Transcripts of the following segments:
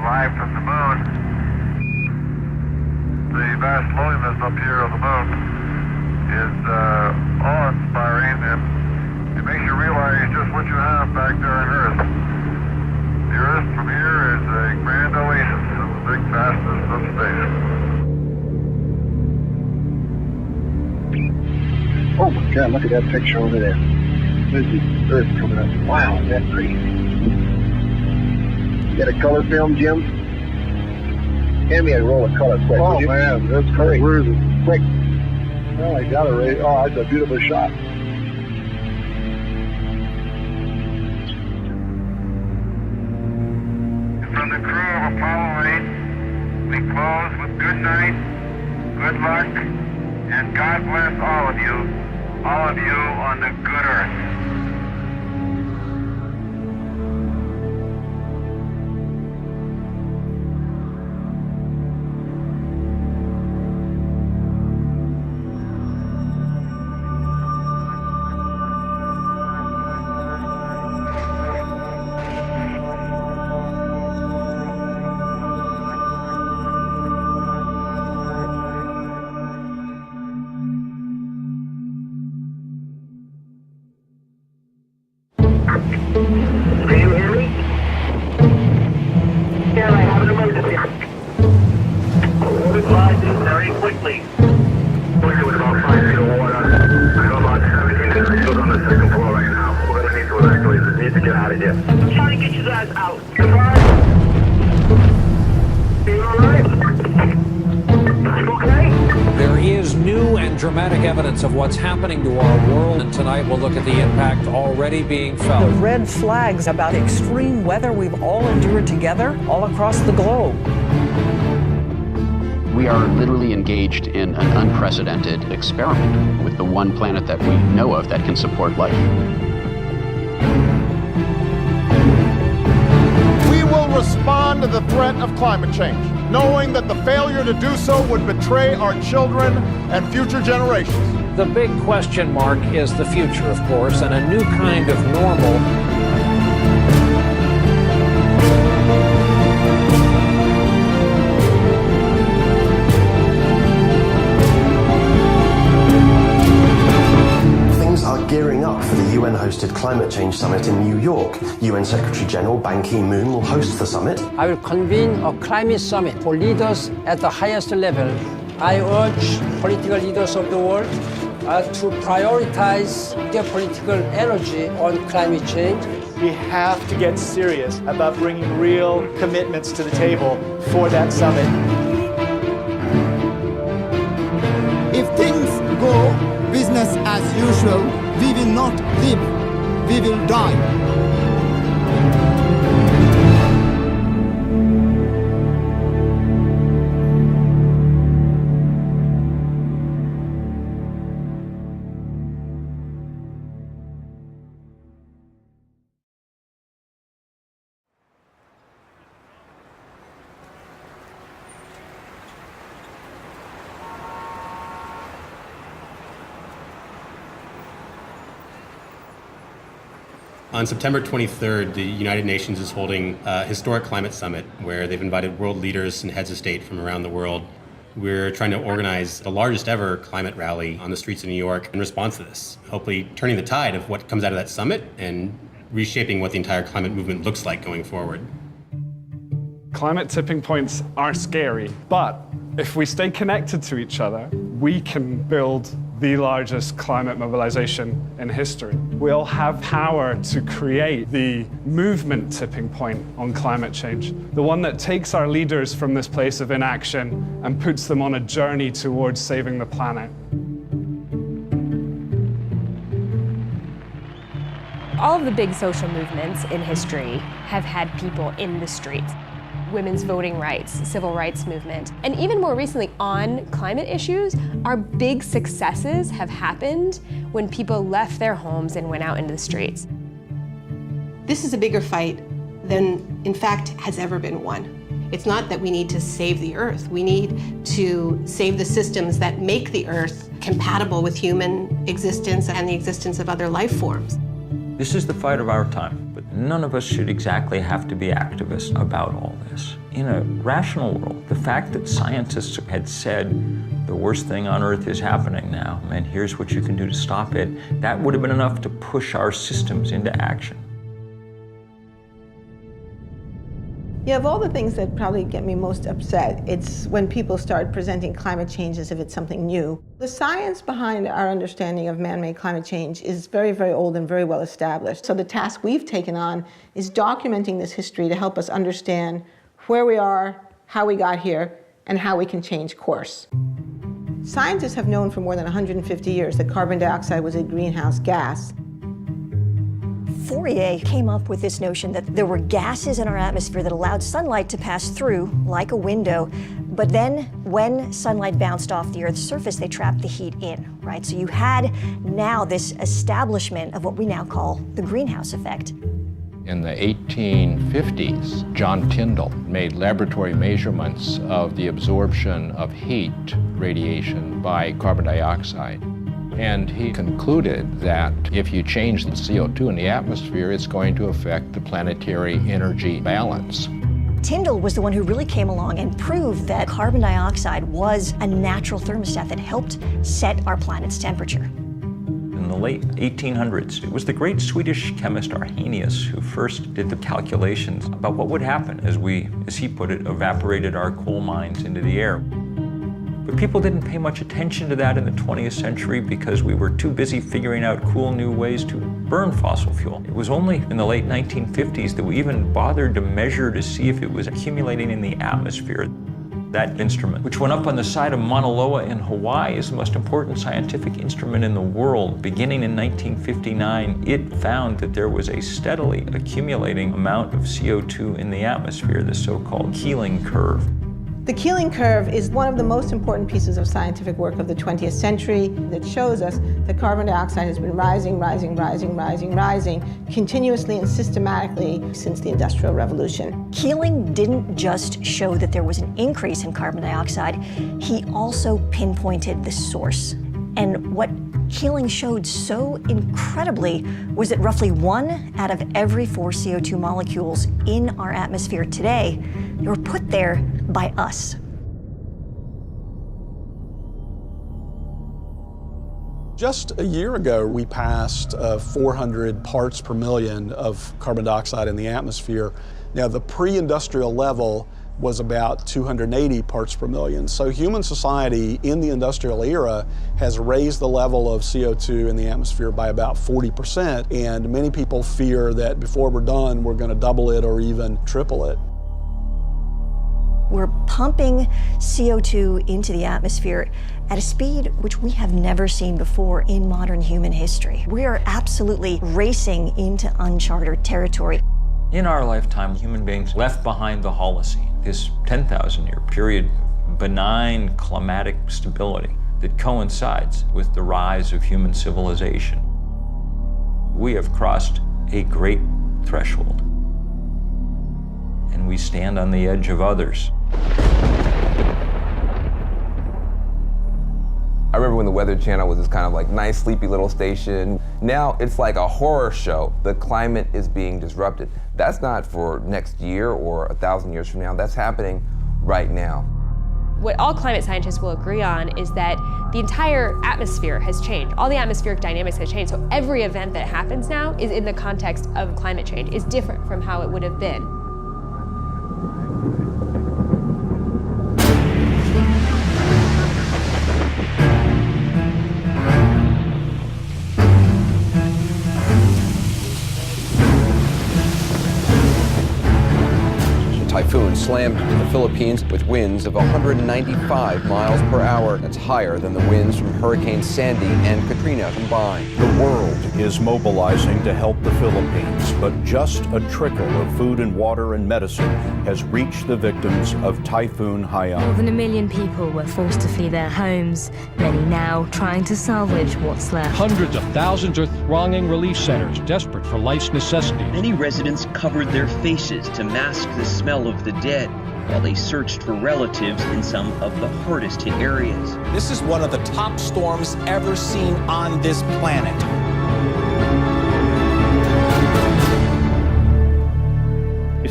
live from the moon. The vast loneliness up here on the moon is awe-inspiring, and it makes you realize just what you have back there on Earth. The Earth from here is a grand oasis in the big vastness of space. Oh my God, look at that picture over there. There's the Earth coming up. Wow, is that pretty. You got a color film, Jim? Hand me a roll of color quick. Oh man, that's great. Where is it? Quick. Oh, I got it right. Oh, that's a beautiful shot. From the crew of Apollo 8, we close with good night, good luck, and God bless all of you on the good Earth. Can you hear me? Yeah, I have an emergency. Advise this very quickly. We're doing about 5 feet of water. I have about 17 individuals on the second floor right now. We're going to need to evacuate. We need to get out of here. I'm trying to get you guys out. Goodbye. Are you alright? You okay? There is new and dramatic evidence of what's happening to our world, and tonight we'll look at the impact already being felt. The red flags about extreme weather we've all endured together all across the globe. We are literally engaged in an unprecedented experiment with the one planet that we know of that can support life. We will respond to the threat of climate change, knowing that the failure to do so would betray our children and future generations. The big question mark is the future, of course, and a new kind of normal. Gearing up for the UN-hosted Climate Change Summit in New York. UN Secretary-General Ban Ki-moon will host the summit. I will convene a climate summit for leaders at the highest level. I urge political leaders of the world to prioritize their political energy on climate change. We have to get serious about bringing real commitments to the table for that summit. If things go business as usual, we will not live, we will die. On September 23rd, the United Nations is holding a historic climate summit where they've invited world leaders and heads of state from around the world. We're trying to organize the largest ever climate rally on the streets of New York in response to this, hopefully turning the tide of what comes out of that summit and reshaping what the entire climate movement looks like going forward. Climate tipping points are scary, but if we stay connected to each other, we can build the largest climate mobilization in history. We'll have power to create the movement tipping point on climate change, the one that takes our leaders from this place of inaction and puts them on a journey towards saving the planet. All of the big social movements in history have had people in the streets. Women's voting rights, civil rights movement, and even more recently on climate issues, our big successes have happened when people left their homes and went out into the streets. This is a bigger fight than, in fact, has ever been won. It's not that we need to save the Earth. We need to save the systems that make the Earth compatible with human existence and the existence of other life forms. This is the fight of our time, but none of us should exactly have to be activists about all this. In a rational world, the fact that scientists had said the worst thing on Earth is happening now, and here's what you can do to stop it, that would have been enough to push our systems into action. Yeah, of all the things that probably get me most upset, it's when people start presenting climate change as if it's something new. The science behind our understanding of man-made climate change is very, very old and very well established. So the task we've taken on is documenting this history to help us understand where we are, how we got here, and how we can change course. Scientists have known for more than 150 years that carbon dioxide was a greenhouse gas. Fourier came up with this notion that there were gases in our atmosphere that allowed sunlight to pass through like a window, but then when sunlight bounced off the Earth's surface, they trapped the heat in, right? So you had now this establishment of what we now call the greenhouse effect. In the 1850s, John Tyndall made laboratory measurements of the absorption of heat radiation by carbon dioxide. And he concluded that if you change the CO2 in the atmosphere, it's going to affect the planetary energy balance. Tyndall was the one who really came along and proved that carbon dioxide was a natural thermostat that helped set our planet's temperature. In the late 1800s, it was the great Swedish chemist Arrhenius who first did the calculations about what would happen as we, as he put it, evaporated our coal mines into the air. But people didn't pay much attention to that in the 20th century because we were too busy figuring out cool new ways to burn fossil fuel. It was only in the late 1950s that we even bothered to measure to see if it was accumulating in the atmosphere. That instrument, which went up on the side of Mauna Loa in Hawaii, is the most important scientific instrument in the world. Beginning in 1959, it found that there was a steadily accumulating amount of CO2 in the atmosphere, the so-called Keeling curve. The Keeling curve is one of the most important pieces of scientific work of the 20th century that shows us that carbon dioxide has been rising continuously and systematically since the Industrial Revolution. Keeling didn't just show that there was an increase in carbon dioxide, he also pinpointed the source. And what Keeling showed so incredibly was that roughly 1 out of every 4 CO2 molecules in our atmosphere today were put there by us. Just a year ago, we passed 400 parts per million of carbon dioxide in the atmosphere. Now, the pre-industrial level was about 280 parts per million. So human society in the industrial era has raised the level of CO2 in the atmosphere by about 40%, and many people fear that before we're done, we're going to double it or even triple it. We're pumping CO2 into the atmosphere at a speed which we have never seen before in modern human history. We are absolutely racing into uncharted territory. In our lifetime, human beings left behind the Holocene, this 10,000-year period of benign climatic stability that coincides with the rise of human civilization. We have crossed a great threshold, and we stand on the edge of others. I remember when the Weather Channel was this kind of like nice, sleepy little station. Now it's like a horror show. The climate is being disrupted. That's not for next year or 1,000 years from now. That's happening right now. What all climate scientists will agree on is that the entire atmosphere has changed. All the atmospheric dynamics have changed. So every event that happens now is in the context of climate change, is different from how it would have been. Typhoon slammed the Philippines with winds of 195 miles per hour. That's higher than the winds from Hurricane Sandy and Katrina combined. The world is mobilizing to help the Philippines, but just a trickle of food and water and medicine has reached the victims of Typhoon Haiyan. More than 1 million people were forced to flee their homes, many now trying to salvage what's left. Hundreds of thousands are thronging relief centers, desperate for life's necessities. Many residents covered their faces to mask the smell of the dead while they searched for relatives in some of the hardest hit areas. This is one of the top storms ever seen on this planet.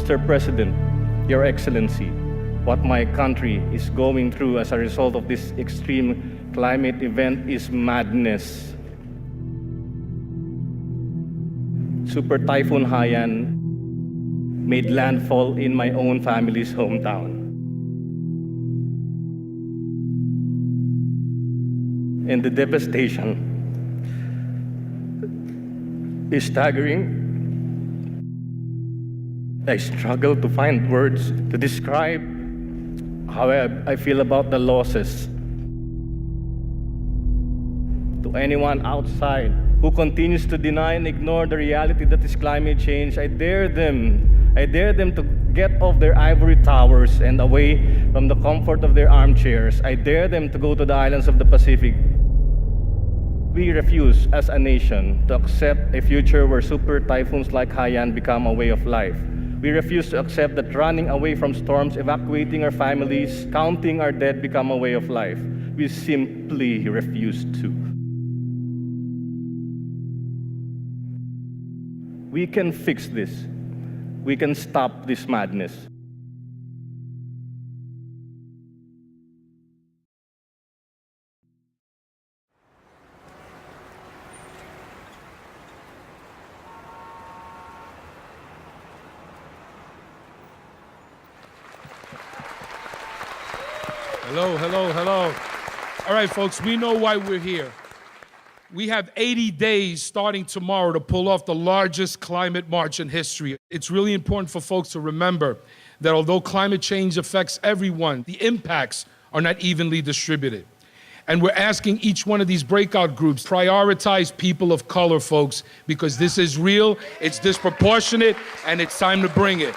Mr. President, Your Excellency, what my country is going through as a result of this extreme climate event is madness. Super Typhoon Haiyan made landfall in my own family's hometown. And the devastation is staggering. I struggle to find words to describe how I feel about the losses. To anyone outside who continues to deny and ignore the reality that is climate change, I dare them to get off their ivory towers and away from the comfort of their armchairs. I dare them to go to the islands of the Pacific. We refuse as a nation to accept a future where super typhoons like Haiyan become a way of life. We refuse to accept that running away from storms, evacuating our families, counting our dead become a way of life. We simply refuse to. We can fix this. We can stop this madness. Hello, hello, hello. All right, folks, we know why we're here. We have 80 days starting tomorrow to pull off the largest climate march in history. It's really important for folks to remember that although climate change affects everyone, the impacts are not evenly distributed. And we're asking each one of these breakout groups, prioritize people of color, folks, because this is real, it's disproportionate, and it's time to bring it.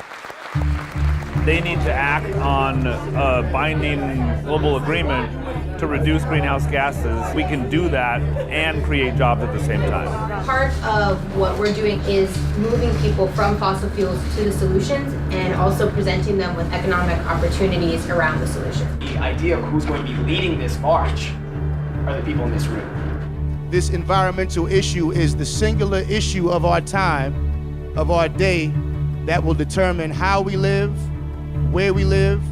They need to act on a binding global agreement to reduce greenhouse gases. We can do that and create jobs at the same time. Part of what we're doing is moving people from fossil fuels to the solutions and also presenting them with economic opportunities around the solution. The idea of who's going to be leading this march are the people in this room. This environmental issue is the singular issue of our time, of our day, that will determine how we live, where we live,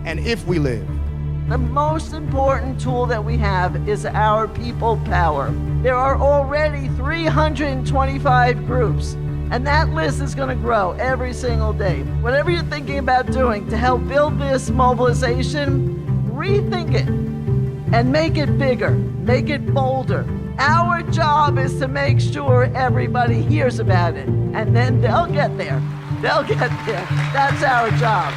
and if we live. The most important tool that we have is our people power. There are already 325 groups, and that list is going to grow every single day. Whatever you're thinking about doing to help build this mobilization, rethink it and make it bigger, make it bolder. Our job is to make sure everybody hears about it, and then they'll get there. They'll get there. That's our job.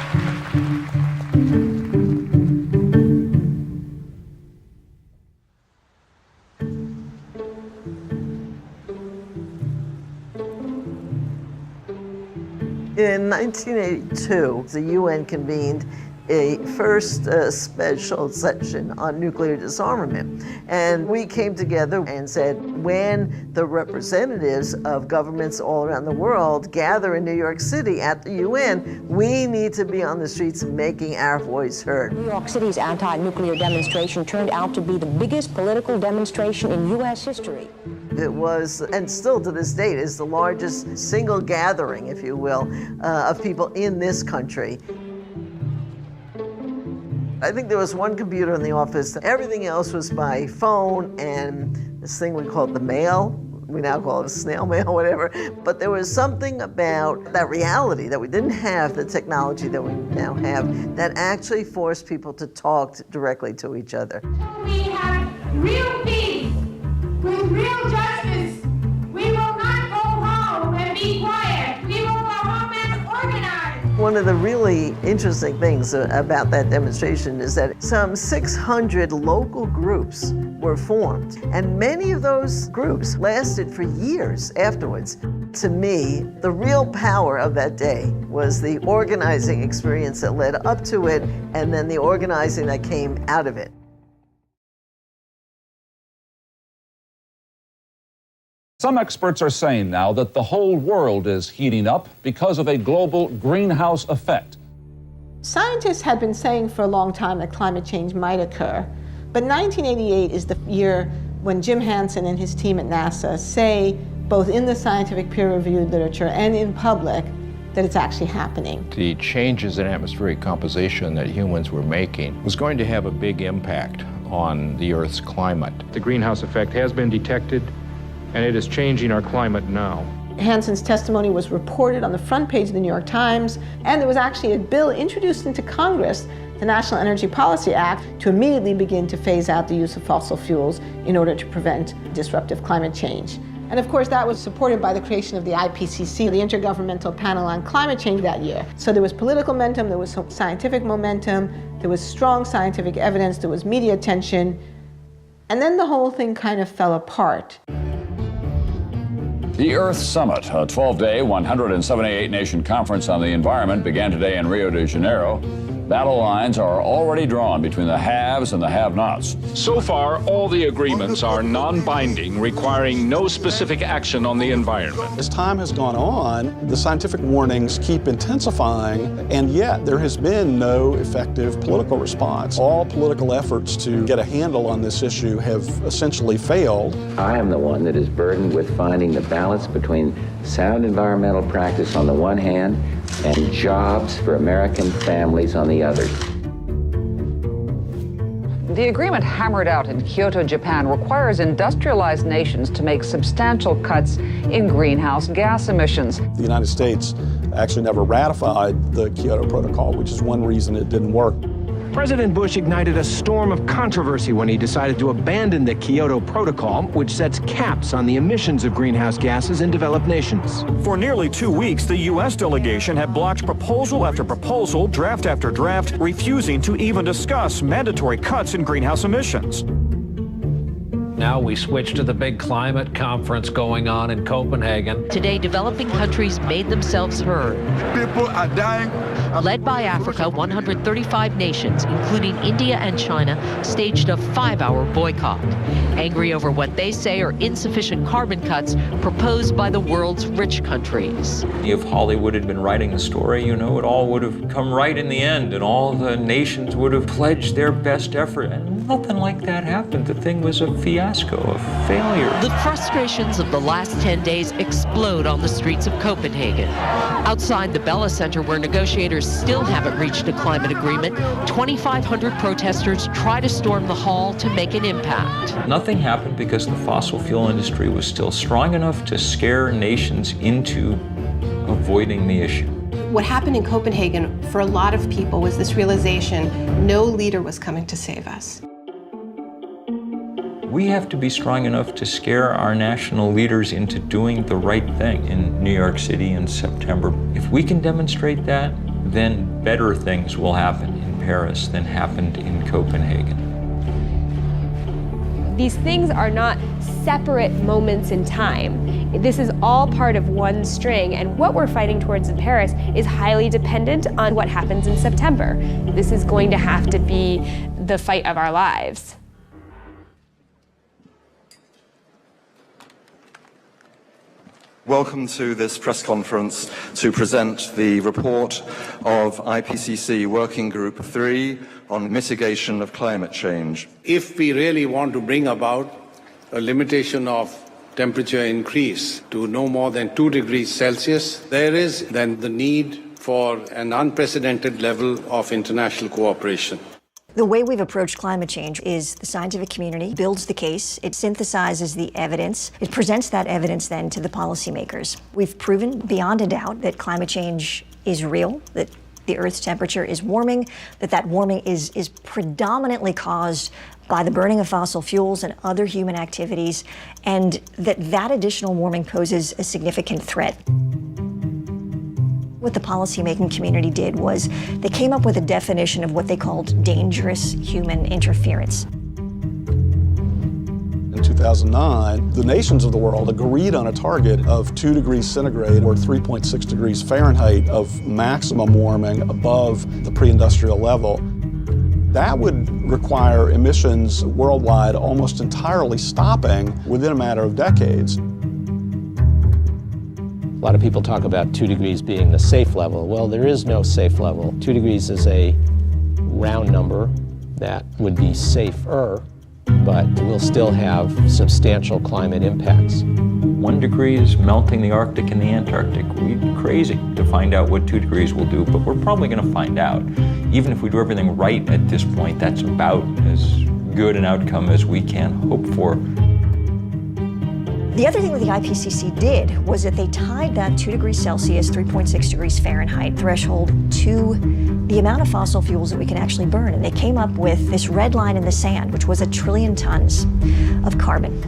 In 1982, the UN convened a first special session on nuclear disarmament. And we came together and said, when the representatives of governments all around the world gather in New York City at the UN, we need to be on the streets making our voice heard. New York City's anti-nuclear demonstration turned out to be the biggest political demonstration in U.S. history. It was, and still to this date, is the largest single gathering, if you will, of people in this country. I think there was one computer in the office. Everything else was by phone and this thing we called the mail. We now call it a snail mail, whatever. But there was something about that reality that we didn't have the technology that we now have that actually forced people to talk directly to each other. We have real peace with real justice. We will not go home and be quiet. We will go home and organize. One of the really interesting things about that demonstration is that some 600 local groups were formed, and many of those groups lasted for years afterwards. To me, the real power of that day was the organizing experience that led up to it, and then the organizing that came out of it. Some experts are saying now that the whole world is heating up because of a global greenhouse effect. Scientists had been saying for a long time that climate change might occur, but 1988 is the year when Jim Hansen and his team at NASA say, both in the scientific peer-reviewed literature and in public, that it's actually happening. The changes in atmospheric composition that humans were making was going to have a big impact on the Earth's climate. The greenhouse effect has been detected, and it is changing our climate now. Hansen's testimony was reported on the front page of the New York Times, and there was actually a bill introduced into Congress, the National Energy Policy Act, to immediately begin to phase out the use of fossil fuels in order to prevent disruptive climate change. And of course, that was supported by the creation of the IPCC, the Intergovernmental Panel on Climate Change, that year. So there was political momentum, there was scientific momentum, there was strong scientific evidence, there was media attention, and then the whole thing kind of fell apart. The Earth Summit, a 12-day, 178-nation conference on the environment, began today in Rio de Janeiro. Battle lines are already drawn between the haves and the have-nots. So far, all the agreements are non-binding, requiring no specific action on the environment. As time has gone on, the scientific warnings keep intensifying, and yet there has been no effective political response. All political efforts to get a handle on this issue have essentially failed. I am the one that is burdened with finding the balance between sound environmental practice on the one hand and jobs for American families on the other. The agreement hammered out in Kyoto, Japan, requires industrialized nations to make substantial cuts in greenhouse gas emissions. The United States actually never ratified the Kyoto Protocol, which is one reason it didn't work. President Bush ignited a storm of controversy when he decided to abandon the Kyoto Protocol, which sets caps on the emissions of greenhouse gases in developed nations. For nearly 2 weeks, the U.S. delegation had blocked proposal after proposal, draft after draft, refusing to even discuss mandatory cuts in greenhouse emissions. Now we switch to the big climate conference going on in Copenhagen. Today, developing countries made themselves heard. People are dying. Led by Africa, 135 nations, including India and China, staged a 5-hour boycott, angry over what they say are insufficient carbon cuts proposed by the world's rich countries. If Hollywood had been writing the story, you know, it all would have come right in the end, and all the nations would have pledged their best effort. And nothing like that happened. The thing was a fiasco, a failure. The frustrations of the last 10 days explode on the streets of Copenhagen. Outside the Bella Center, where negotiators still haven't reached a climate agreement, 2,500 protesters try to storm the hall to make an impact. Nothing happened because the fossil fuel industry was still strong enough to scare nations into avoiding the issue. What happened in Copenhagen for a lot of people was this realization no leader was coming to save us. We have to be strong enough to scare our national leaders into doing the right thing in New York City in September. If we can demonstrate that, then better things will happen in Paris than happened in Copenhagen. These things are not separate moments in time. This is all part of one string, and what we're fighting towards in Paris is highly dependent on what happens in September. This is going to have to be the fight of our lives. Welcome to this press conference to present the report of IPCC Working Group 3 on mitigation of climate change. If we really want to bring about a limitation of temperature increase to no more than 2 degrees Celsius, there is then the need for an unprecedented level of international cooperation. The way we've approached climate change is the scientific community builds the case, it synthesizes the evidence, it presents that evidence then to the policymakers. We've proven beyond a doubt that climate change is real, that the Earth's temperature is warming, that warming is predominantly caused by the burning of fossil fuels and other human activities, and that additional warming poses a significant threat. What the policymaking community did was they came up with a definition of what they called dangerous human interference. In 2009, the nations of the world agreed on a target of 2 degrees centigrade or 3.6 degrees Fahrenheit of maximum warming above the pre-industrial level. That would require emissions worldwide almost entirely stopping within a matter of decades. A lot of people talk about 2 degrees being the safe level. Well, there is no safe level. 2 degrees is a round number that would be safer, but we'll still have substantial climate impacts. 1 degree is melting the Arctic and the Antarctic. We'd be crazy to find out what 2 degrees will do, but we're probably going to find out. Even if we do everything right at this point, that's about as good an outcome as we can hope for. The other thing that the IPCC did was that they tied that 2 degrees Celsius, 3.6 degrees Fahrenheit threshold to the amount of fossil fuels that we can actually burn. And they came up with this red line in the sand, which was 1 trillion tons of carbon.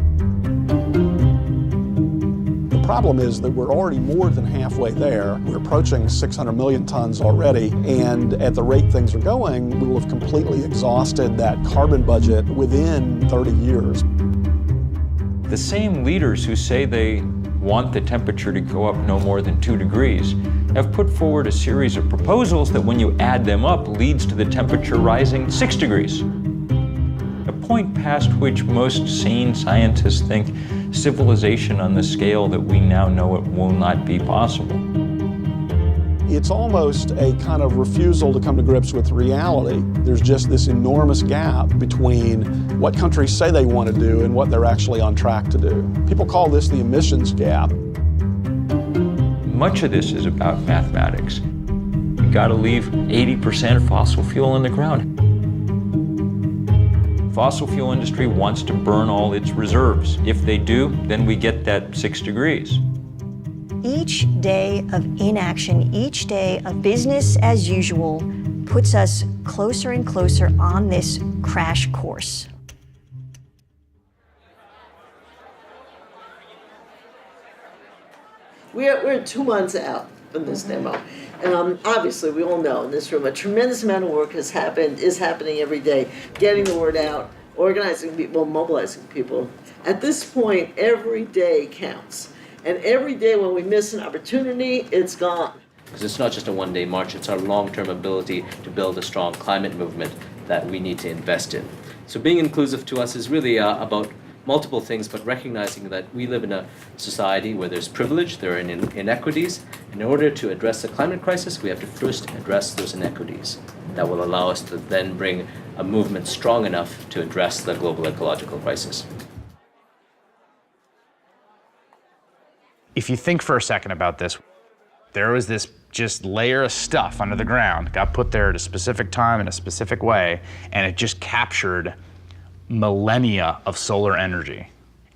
The problem is that we're already more than halfway there. We're approaching 600 million tons already, and at the rate things are going, we will have completely exhausted that carbon budget within 30 years. The same leaders who say they want the temperature to go up no more than 2 degrees have put forward a series of proposals that when you add them up leads to the temperature rising 6 degrees. A point past which most sane scientists think civilization on the scale that we now know it will not be possible. It's almost a kind of refusal to come to grips with reality. There's just this enormous gap between what countries say they want to do and what they're actually on track to do. People call this the emissions gap. Much of this is about mathematics. You got to leave 80% of fossil fuel in the ground. Fossil fuel industry wants to burn all its reserves. If they do, then we get that 6 degrees. Each day of inaction, each day of business as usual puts us closer and closer on this crash course. We're 2 months out from this demo. Obviously, we all know in this room a tremendous amount of work is happening every day, getting the word out, organizing people, mobilizing people. At this point, every day counts. And every day when we miss an opportunity, it's gone. Because it's not just a one-day march, it's our long-term ability to build a strong climate movement that we need to invest in. So being inclusive to us is really about multiple things, but recognizing that we live in a society where there's privilege, there are inequities. In order to address the climate crisis, we have to first address those inequities. That will allow us to then bring a movement strong enough to address the global ecological crisis. If you think for a second about this, there was this just layer of stuff under the ground, got put there at a specific time in a specific way, and it just captured millennia of solar energy.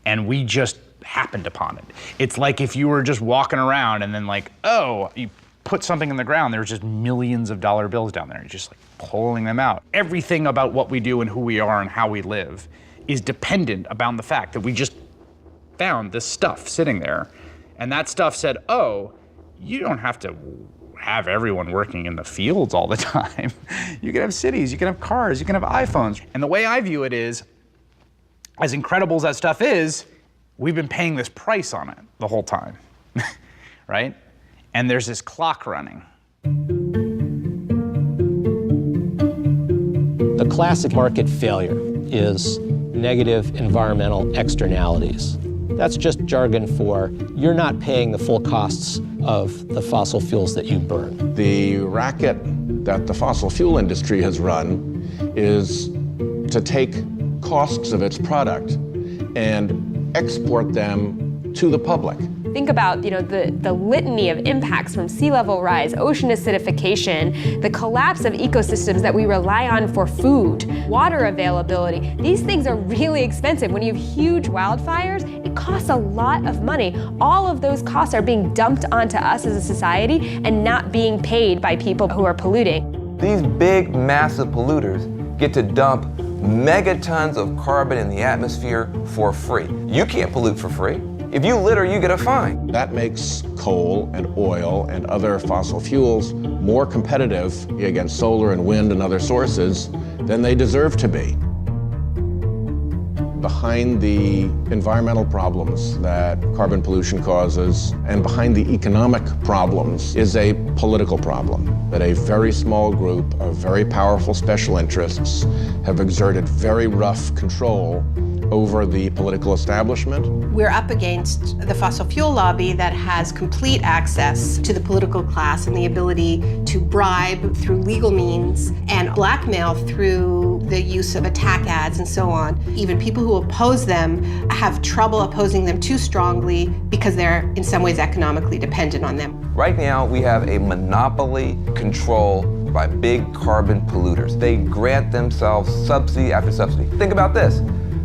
And we just happened upon it. It's like if you were just walking around and then like, oh, you put something in the ground, there's just millions of dollar bills down there. You're just like pulling them out. Everything about what we do and who we are and how we live is dependent upon the fact that we just found this stuff sitting there. And that stuff said, oh, you don't have to have everyone working in the fields all the time. You can have cities, you can have cars, you can have iPhones. And the way I view it is, as incredible as that stuff is, we've been paying this price on it the whole time, right? And there's this clock running. The classic market failure is negative environmental externalities. That's just jargon for you're not paying the full costs of the fossil fuels that you burn. The racket that the fossil fuel industry has run is to take costs of its product and export them to the public. Think about, the litany of impacts from sea level rise, ocean acidification, the collapse of ecosystems that we rely on for food, water availability. These things are really expensive. When you have huge wildfires, it costs a lot of money. All of those costs are being dumped onto us as a society and not being paid by people who are polluting. These big, massive polluters get to dump megatons of carbon in the atmosphere for free. You can't pollute for free. If you litter, you get a fine. That makes coal and oil and other fossil fuels more competitive against solar and wind and other sources than they deserve to be. Behind the environmental problems that carbon pollution causes and behind the economic problems is a political problem that a very small group of very powerful special interests have exerted very rough control over the political establishment. We're up against the fossil fuel lobby that has complete access to the political class and the ability to bribe through legal means and blackmail through the use of attack ads and so on. Even people who oppose them have trouble opposing them too strongly because they're in some ways economically dependent on them. Right now, we have a monopoly control by big carbon polluters. They grant themselves subsidy after subsidy. Think about this.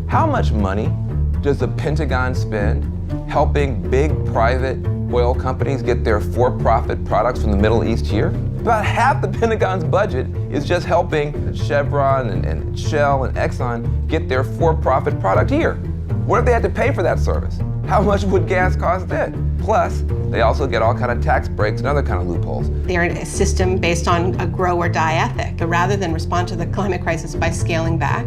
How much money does the Pentagon spend helping big private oil companies get their for-profit products from the Middle East here? About half the Pentagon's budget is just helping Chevron and Shell and Exxon get their for-profit product here. What if they had to pay for that service? How much would gas cost then? Plus, they also get all kind of tax breaks and other kind of loopholes. They're in a system based on a grow or die ethic. But rather than respond to the climate crisis by scaling back,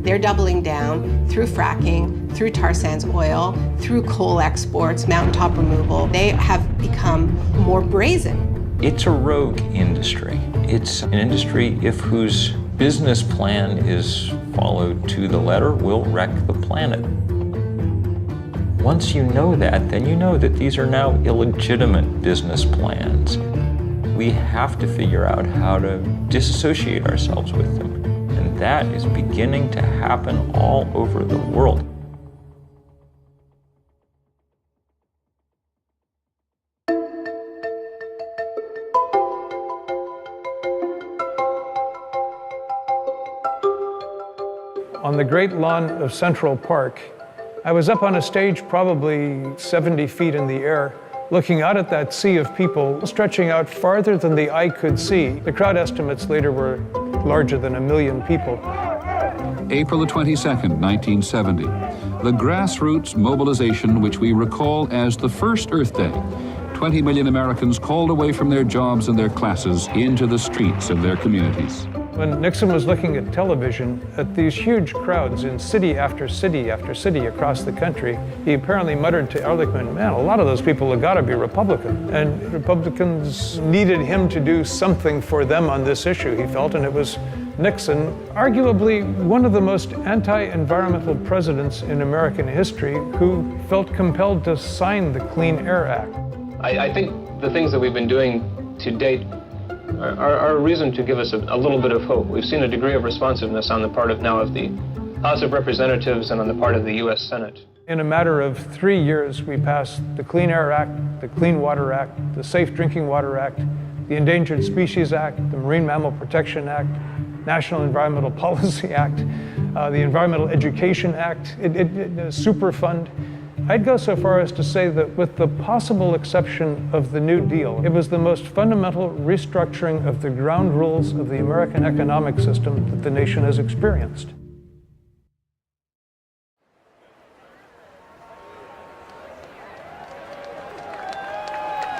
they're doubling down through fracking, through tar sands oil, through coal exports, mountaintop removal. They have become more brazen. It's a rogue industry. It's an industry whose business plan is followed to the letter will wreck the planet. Once you know that, then you know that these are now illegitimate business plans. We have to figure out how to disassociate ourselves with them. And that is beginning to happen all over the world. On the great lawn of Central Park, I was up on a stage probably 70 feet in the air, looking out at that sea of people stretching out farther than the eye could see. The crowd estimates later were larger than 1 million people. April the 22nd, 1970. The grassroots mobilization, which we recall as the first Earth Day. 20 million Americans called away from their jobs and their classes into the streets of their communities. When Nixon was looking at television at these huge crowds in city after city after city across the country, he apparently muttered to Ehrlichman, man, a lot of those people have got to be Republican. And Republicans needed him to do something for them on this issue, he felt, and it was Nixon, arguably one of the most anti-environmental presidents in American history, who felt compelled to sign the Clean Air Act. I think the things that we've been doing to date are a reason to give us a little bit of hope. We've seen a degree of responsiveness on the part of the House of Representatives and on the part of the U.S. Senate. In a matter of 3 years, we passed the Clean Air Act, the Clean Water Act, the Safe Drinking Water Act, the Endangered Species Act, the Marine Mammal Protection Act, National Environmental Policy Act, the Environmental Education Act, Superfund. I'd go so far as to say that with the possible exception of the New Deal, it was the most fundamental restructuring of the ground rules of the American economic system that the nation has experienced.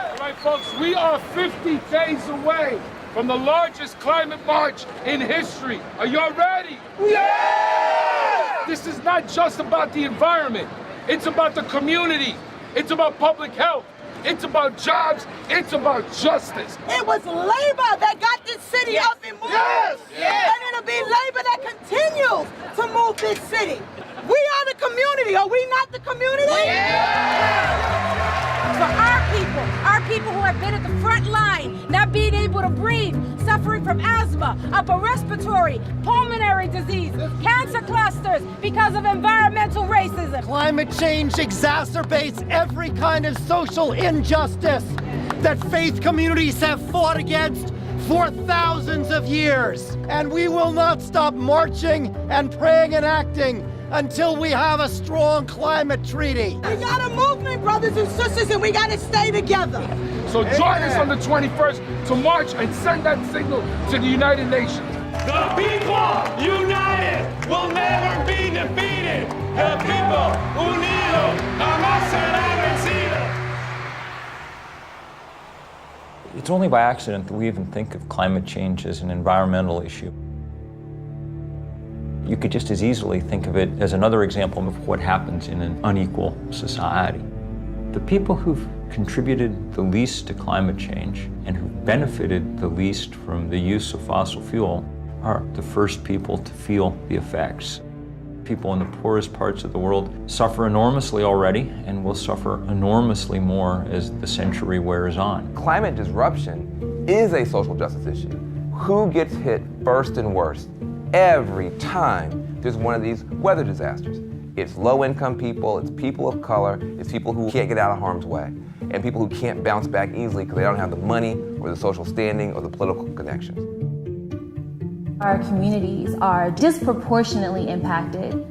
All right, folks, we are 50 days away from the largest climate march in history. Are y'all ready? Yeah! This is not just about the environment. It's about the community. It's about public health. It's about jobs. It's about justice. It was labor that got this city up and moving. Yes! Yes! And it'll be labor that continues to move this city. We are the community. Are we not the community? Yeah! For our people who have been at the front line, not being able to breathe, suffering from asthma, upper respiratory, pulmonary disease, cancer clusters because of environmental racism. Climate change exacerbates every kind of social injustice that faith communities have fought against for thousands of years. And we will not stop marching and praying and acting until we have a strong climate treaty. We got a movement, brothers and sisters, and we got to stay together. So join us on the 21st to march and send that signal to the United Nations. The people united will never be defeated. The people unidos jamás serán vencidos. It's only by accident that we even think of climate change as an environmental issue. You could just as easily think of it as another example of what happens in an unequal society. The people who've contributed the least to climate change and who've benefited the least from the use of fossil fuel are the first people to feel the effects. People in the poorest parts of the world suffer enormously already and will suffer enormously more as the century wears on. Climate disruption is a social justice issue. Who gets hit first and worst? every time there's one of these weather disasters. It's low-income people, it's people of color, it's people who can't get out of harm's way, and people who can't bounce back easily because they don't have the money or the social standing or the political connections. Our communities are disproportionately impacted.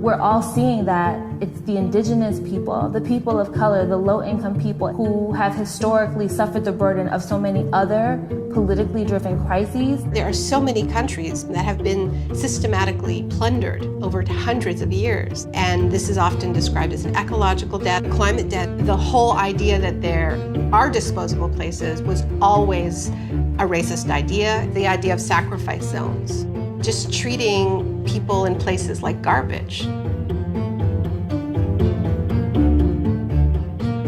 We're all seeing that it's the indigenous people, the people of color, the low-income people who have historically suffered the burden of so many other politically driven crises. There are so many countries that have been systematically plundered over hundreds of years, and this is often described as an ecological debt, climate debt. The whole idea that there are disposable places was always a racist idea, the idea of sacrifice zones. Just treating people in places like garbage.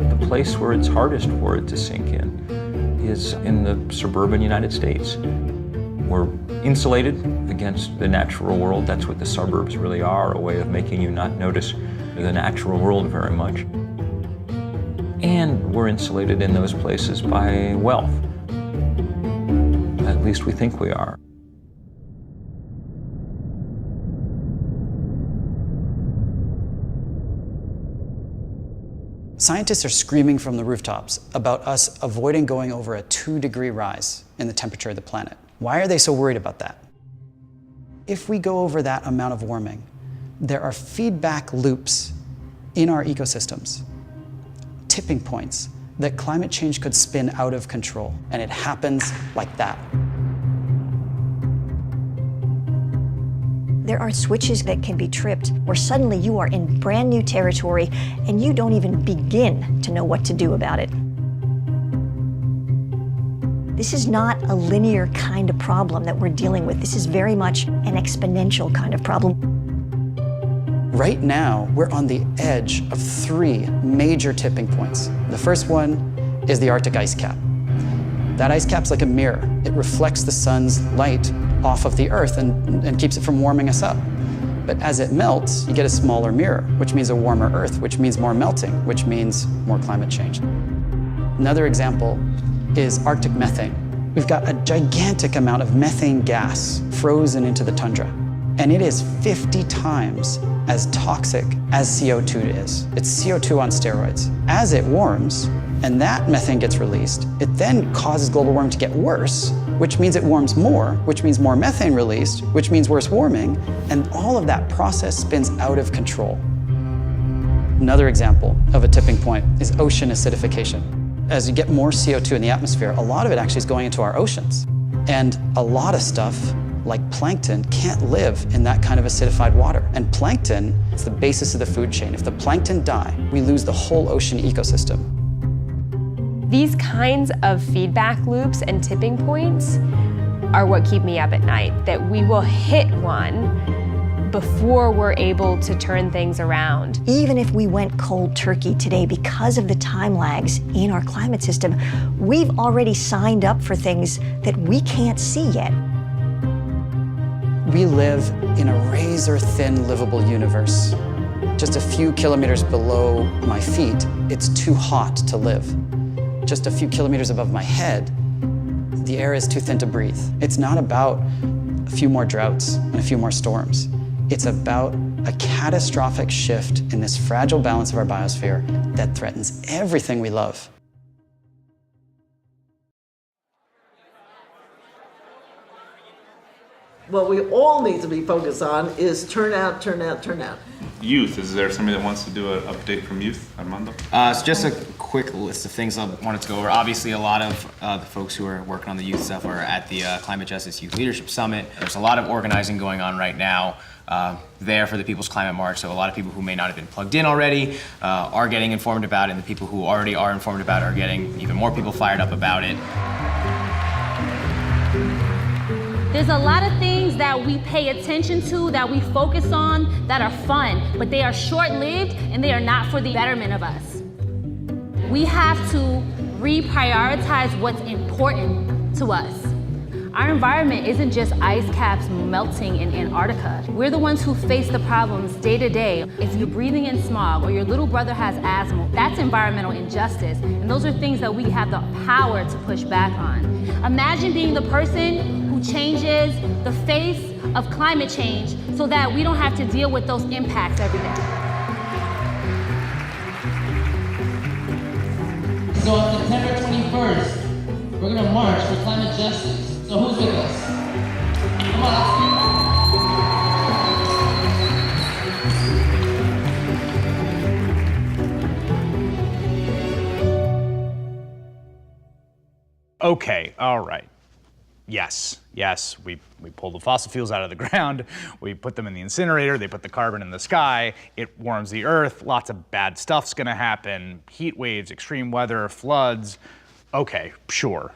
The place where it's hardest for it to sink in is in the suburban United States. We're insulated against the natural world. That's what the suburbs really are, a way of making you not notice the natural world very much. And we're insulated in those places by wealth. At least we think we are. Scientists are screaming from the rooftops about us avoiding going over a 2-degree rise in the temperature of the planet. Why are they so worried about that? If we go over that amount of warming, there are feedback loops in our ecosystems, tipping points that climate change could spin out of control, and it happens like that. There are switches that can be tripped where suddenly you are in brand new territory and you don't even begin to know what to do about it. This is not a linear kind of problem that we're dealing with. This is very much an exponential kind of problem. Right now, we're on the edge of 3 major tipping points. The first one is the Arctic ice cap. That ice cap's like a mirror. It reflects the sun's light off of the Earth and keeps it from warming us up. But as it melts, you get a smaller mirror, which means a warmer Earth, which means more melting, which means more climate change. Another example is Arctic methane. We've got a gigantic amount of methane gas frozen into the tundra, and it is 50 times as toxic as CO2 is. It's CO2 on steroids. As it warms, and that methane gets released, it then causes global warming to get worse, which means it warms more, which means more methane released, which means worse warming, and all of that process spins out of control. Another example of a tipping point is ocean acidification. As you get more CO2 in the atmosphere, a lot of it actually is going into our oceans. And a lot of stuff, like plankton, can't live in that kind of acidified water. And plankton is the basis of the food chain. If the plankton die, we lose the whole ocean ecosystem. These kinds of feedback loops and tipping points are what keep me up at night, that we will hit one before we're able to turn things around. Even if we went cold turkey today because of the time lags in our climate system, we've already signed up for things that we can't see yet. We live in a razor-thin livable universe. Just a few kilometers below my feet, it's too hot to live. Just a few kilometers above my head, the air is too thin to breathe. It's not about a few more droughts and a few more storms. It's about a catastrophic shift in this fragile balance of our biosphere that threatens everything we love. What we all need to be focused on is turnout, turnout, turnout. Youth, is there somebody that wants to do an update from youth, Armando? So just a quick list of things I wanted to go over. Obviously, a lot of the folks who are working on the youth stuff are at the Climate Justice Youth Leadership Summit. There's a lot of organizing going on right now there for the People's Climate March. So a lot of people who may not have been plugged in already are getting informed about it, and the people who already are informed about it are getting even more people fired up about it. There's a lot of things that we pay attention to, that we focus on, that are fun, but they are short-lived and they are not for the betterment of us. We have to reprioritize what's important to us. Our environment isn't just ice caps melting in Antarctica. We're the ones who face the problems day to day. If you're breathing in smog or your little brother has asthma, that's environmental injustice. And those are things that we have the power to push back on. Imagine being the person who changes the face of climate change so that we don't have to deal with those impacts every day. So on September 21st, we're gonna march for climate justice. So who's with us? Come on, let's do it. Okay, all right. Yes, we pull the fossil fuels out of the ground, we put them in the incinerator, they put the carbon in the sky, it warms the earth, lots of bad stuff's gonna happen, heat waves, extreme weather, floods. Okay, sure.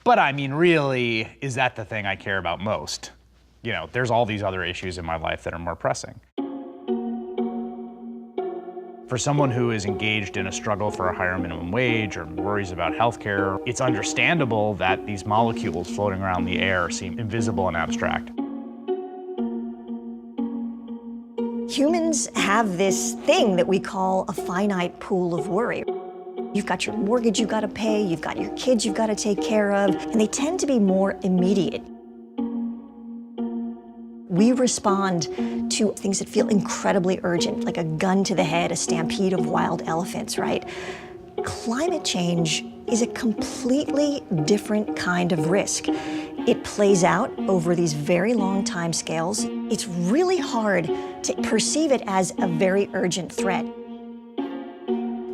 But I mean, really, is that the thing I care about most? You know, there's all these other issues in my life that are more pressing. For someone who is engaged in a struggle for a higher minimum wage or worries about healthcare, it's understandable that these molecules floating around the air seem invisible and abstract. Humans have this thing that we call a finite pool of worry. You've got your mortgage you've got to pay, you've got your kids you've got to take care of, and they tend to be more immediate. We respond to things that feel incredibly urgent, like a gun to the head, a stampede of wild elephants, right? Climate change is a completely different kind of risk. It plays out over these very long time scales. It's really hard to perceive it as a very urgent threat.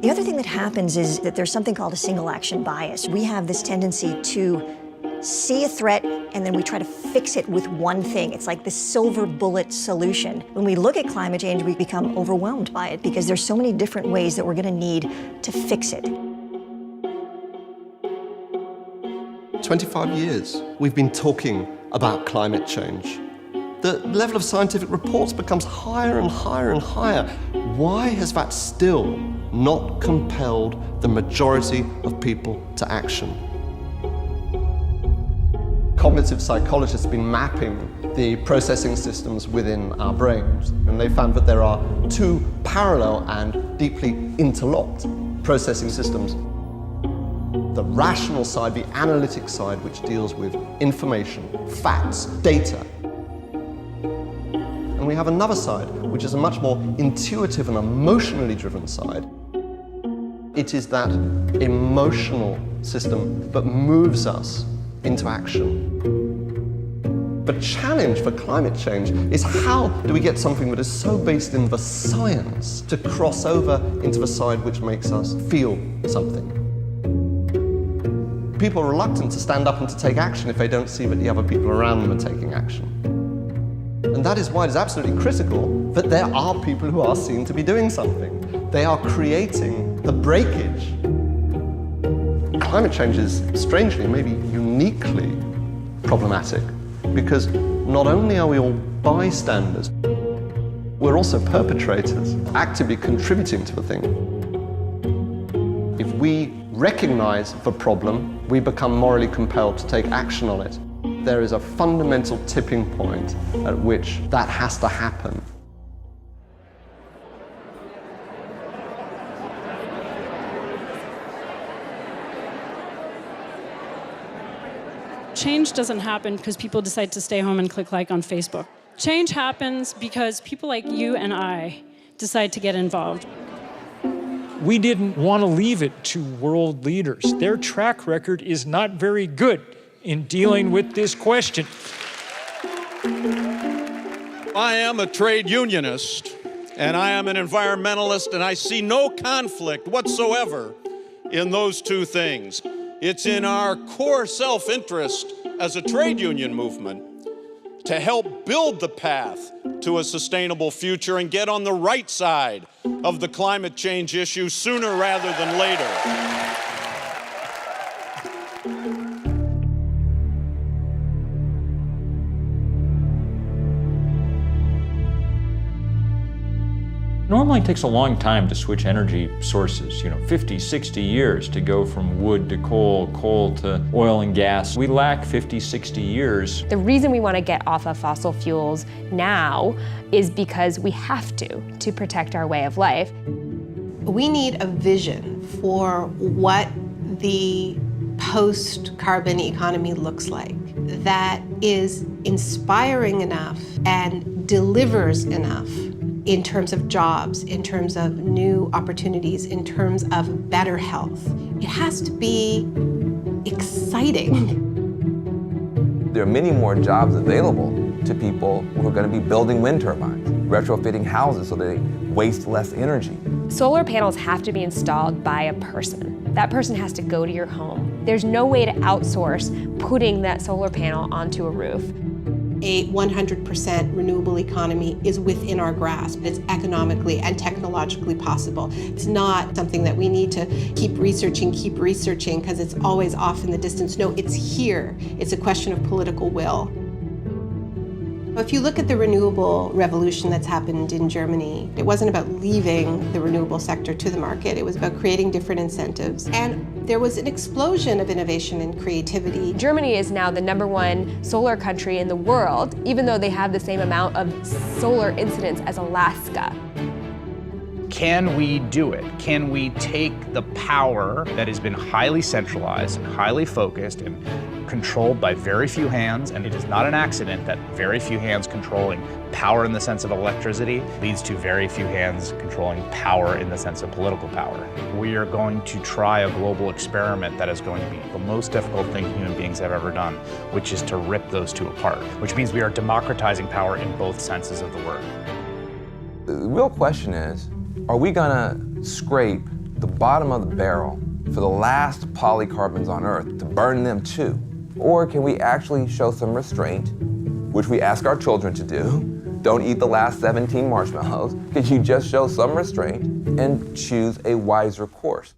The other thing that happens is that there's something called a single action bias. We have this tendency to see a threat and then we try to fix it with one thing. It's like the silver bullet solution. When we look at climate change, we become overwhelmed by it because there's so many different ways that we're going to need to fix it. 25 years we've been talking about climate change. The level of scientific reports becomes higher and higher and higher. Why has that still not compelled the majority of people to action? Cognitive psychologists have been mapping the processing systems within our brains, and they found that there are two parallel and deeply interlocked processing systems. The rational side, the analytic side, which deals with information, facts, data. And we have another side, which is a much more intuitive and emotionally driven side. It is that emotional system that moves us into action. The challenge for climate change is how do we get something that is so based in the science to cross over into the side which makes us feel something. People are reluctant to stand up and to take action if they don't see that the other people around them are taking action. And that is why it is absolutely critical that there are people who are seen to be doing something. They are creating the breakage. Climate change is strangely, maybe uniquely problematic because not only are we all bystanders, we're also perpetrators, actively contributing to the thing. If we recognize the problem, we become morally compelled to take action on it. There is a fundamental tipping point at which that has to happen. Change doesn't happen because people decide to stay home and click like on Facebook. Change happens because people like you and I decide to get involved. We didn't want to leave it to world leaders. Their track record is not very good in dealing with this question. I am a trade unionist, and I am an environmentalist, and I see no conflict whatsoever in those two things. It's in our core self-interest as a trade union movement to help build the path to a sustainable future and get on the right side of the climate change issue sooner rather than later. Normally it takes a long time to switch energy sources, 50, 60 years to go from wood to coal, coal to oil and gas. We lack 50, 60 years. The reason we want to get off of fossil fuels now is because we have to protect our way of life. We need a vision for what the post-carbon economy looks like. that is inspiring enough and delivers enough in terms of jobs, in terms of new opportunities, in terms of better health. It has to be exciting. There are many more jobs available to people who are going to be building wind turbines, retrofitting houses so they waste less energy. Solar panels have to be installed by a person. That person has to go to your home. There's no way to outsource putting that solar panel onto a roof. A 100% renewable economy is within our grasp. It's economically and technologically possible. It's not something that we need to keep researching, because it's always off in the distance. No, it's here. It's a question of political will. If you look at the renewable revolution that's happened in Germany, it wasn't about leaving the renewable sector to the market. It was about creating different incentives. And there was an explosion of innovation and creativity. Germany is now the #1 solar country in the world, even though they have the same amount of solar incidents as Alaska. Can we do it? Can we take the power that has been highly centralized, highly focused, and controlled by very few hands, and it is not an accident that very few hands controlling power in the sense of electricity leads to very few hands controlling power in the sense of political power. We are going to try a global experiment that is going to be the most difficult thing human beings have ever done, which is to rip those two apart, which means we are democratizing power in both senses of the word. The real question is, are we gonna scrape the bottom of the barrel for the last polycarbons on Earth to burn them too? Or can we actually show some restraint, which we ask our children to do? Don't eat the last 17 marshmallows. Could you just show some restraint and choose a wiser course?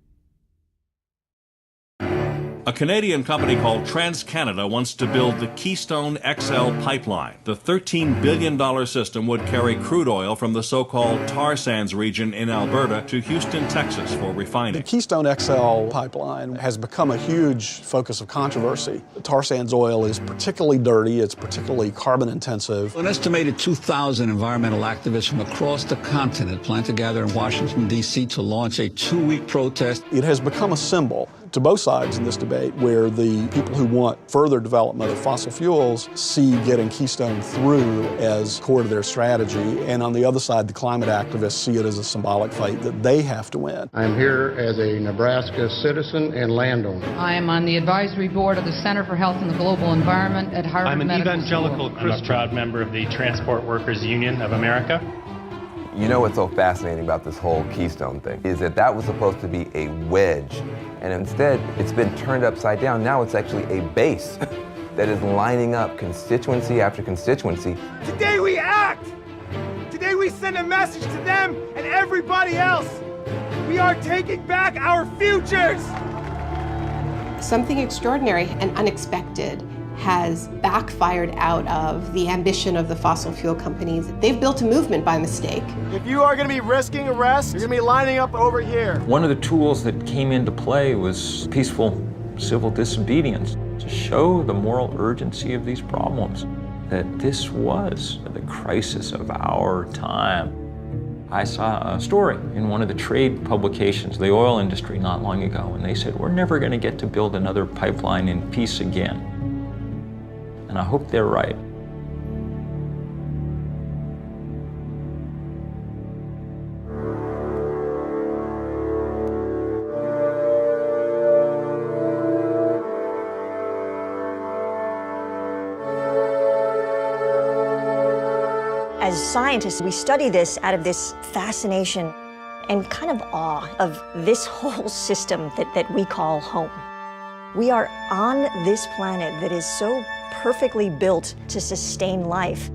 A Canadian company called TransCanada wants to build the Keystone XL pipeline. The $13 billion system would carry crude oil from the so-called tar sands region in Alberta to Houston, Texas for refining. The Keystone XL pipeline has become a huge focus of controversy. The tar sands oil is particularly dirty, it's particularly carbon intensive. An estimated 2,000 environmental activists from across the continent plan to gather in Washington, D.C. to launch a 2-week protest. It has become a symbol to both sides in this debate, where the people who want further development of fossil fuels see getting Keystone through as core to their strategy, and on the other side, the climate activists see it as a symbolic fight that they have to win. I'm here as a Nebraska citizen and landowner. I am on the advisory board of the Center for Health and the Global Environment at Harvard Medical School. I'm an evangelical Christian. I'm a proud member of the Transport Workers Union of America. You know what's so fascinating about this whole Keystone thing is that was supposed to be a wedge, and instead it's been turned upside down. Now it's actually a base that is lining up constituency after constituency. Today we act! Today we send a message to them and everybody else. We are taking back our futures! Something extraordinary and unexpected has backfired out of the ambition of the fossil fuel companies. They've built a movement by mistake. If you are going to be risking arrest, you're going to be lining up over here. One of the tools that came into play was peaceful civil disobedience to show the moral urgency of these problems, that this was the crisis of our time. I saw a story in one of the trade publications, the oil industry, not long ago, and they said, we're never going to get to build another pipeline in peace again. And I hope they're right. As scientists, we study this out of this fascination and kind of awe of this whole system that we call home. We are on this planet that is so perfectly built to sustain life.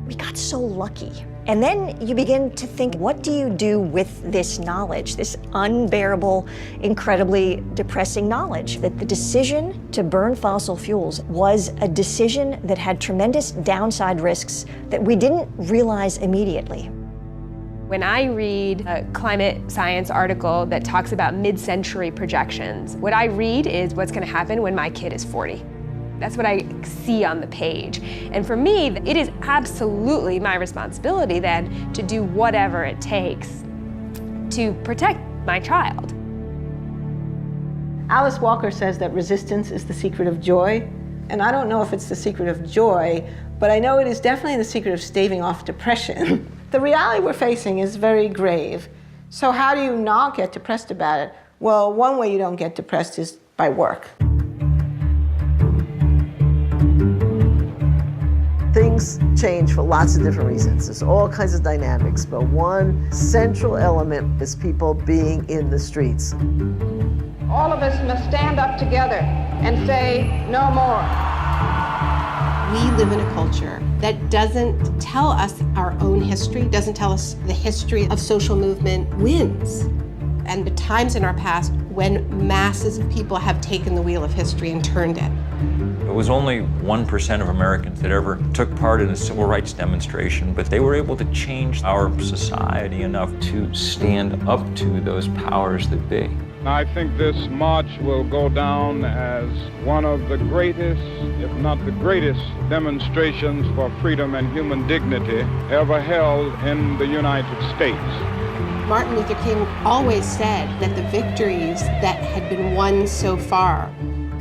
We got so lucky. And then you begin to think, what do you do with this knowledge, this unbearable, incredibly depressing knowledge? That the decision to burn fossil fuels was a decision that had tremendous downside risks that we didn't realize immediately. When I read a climate science article that talks about mid-century projections, what I read is what's going to happen when my kid is 40. That's what I see on the page. And for me, it is absolutely my responsibility then to do whatever it takes to protect my child. Alice Walker says that resistance is the secret of joy. And I don't know if it's the secret of joy, but I know it is definitely the secret of staving off depression. The reality we're facing is very grave. So how do you not get depressed about it? Well, one way you don't get depressed is by work. Things change for lots of different reasons. There's all kinds of dynamics, but one central element is people being in the streets. All of us must stand up together and say, no more. We live in a culture that doesn't tell us our own history, doesn't tell us the history of social movement wins. And the times in our past when masses of people have taken the wheel of history and turned it. It was only 1% of Americans that ever took part in a civil rights demonstration, but they were able to change our society enough to stand up to those powers that be. I think this march will go down as one of the greatest, if not the greatest, demonstrations for freedom and human dignity ever held in the United States. Martin Luther King always said that the victories that had been won so far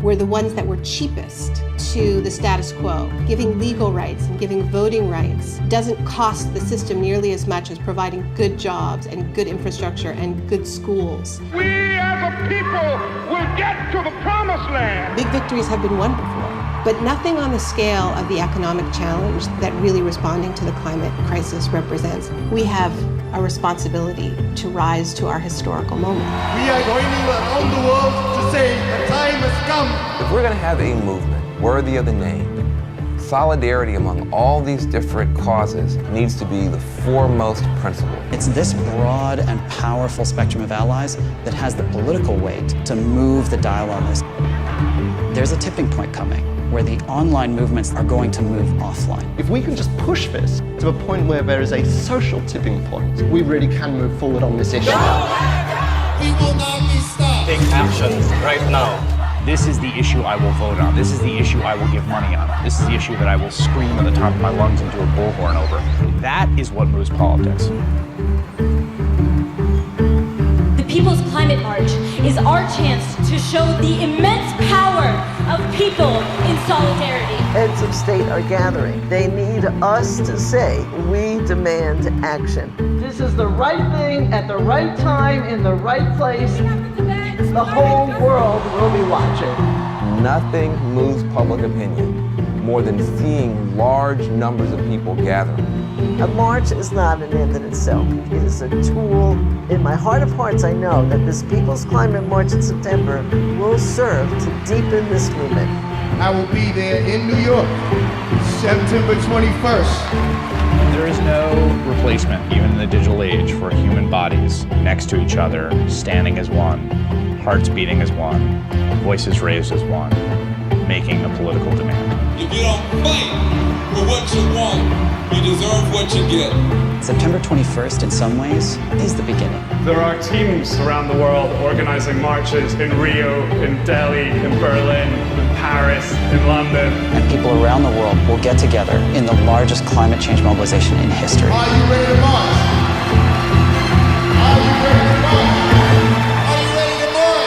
were the ones that were cheapest to the status quo. Giving legal rights and giving voting rights doesn't cost the system nearly as much as providing good jobs and good infrastructure and good schools. We as a people will get to the promised land. Big victories have been won before, but nothing on the scale of the economic challenge that really responding to the climate crisis represents. We have a responsibility to rise to our historical moment. We are going around the world to say the time has come. If we're going to have a movement worthy of the name, solidarity among all these different causes needs to be the foremost principle. It's this broad and powerful spectrum of allies that has the political weight to move the dial on this. There's a tipping point coming where the online movements are going to move offline. If we can just push this to a point where there is a social tipping point, we really can move forward on this issue. We will not be stopped. Take action right now. This is the issue I will vote on. This is the issue I will give money on. This is the issue that I will scream at the top of my lungs into a bullhorn over. That is what moves politics. The People's Climate March is our chance to show the immense power of people in solidarity. Heads of state are gathering. They need us to say, we demand action. This is the right thing at the right time in the right place. The whole world will be watching. Nothing moves public opinion more than seeing large numbers of people gathering. A march is not an end in itself. It is a tool. In my heart of hearts, I know that this People's Climate March in September will serve to deepen this movement. I will be there in New York, September 21st. There is no replacement, even in the digital age, for human bodies next to each other, standing as one, hearts beating as one, voices raised as one, making a political demand. If you don't fight for what you want, you deserve what you get. September 21st, in some ways, is the beginning. There are teams around the world organizing marches in Rio, in Delhi, in Berlin, in Paris, in London. And people around the world will get together in the largest climate change mobilization in history. Are you ready to march? Are you ready to march? Are you ready to march?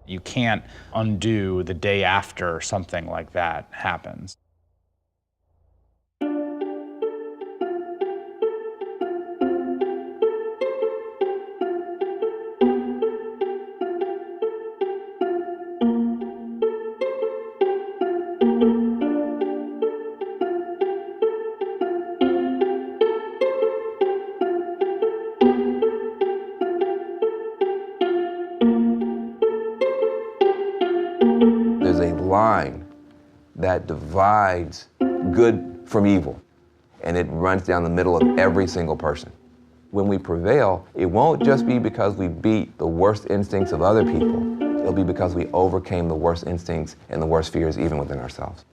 You can't undo the day after something like that happens. There's a line that divides good from evil, and it runs down the middle of every single person. When we prevail, it won't just be because we beat the worst instincts of other people. It'll be because we overcame the worst instincts and the worst fears even within ourselves.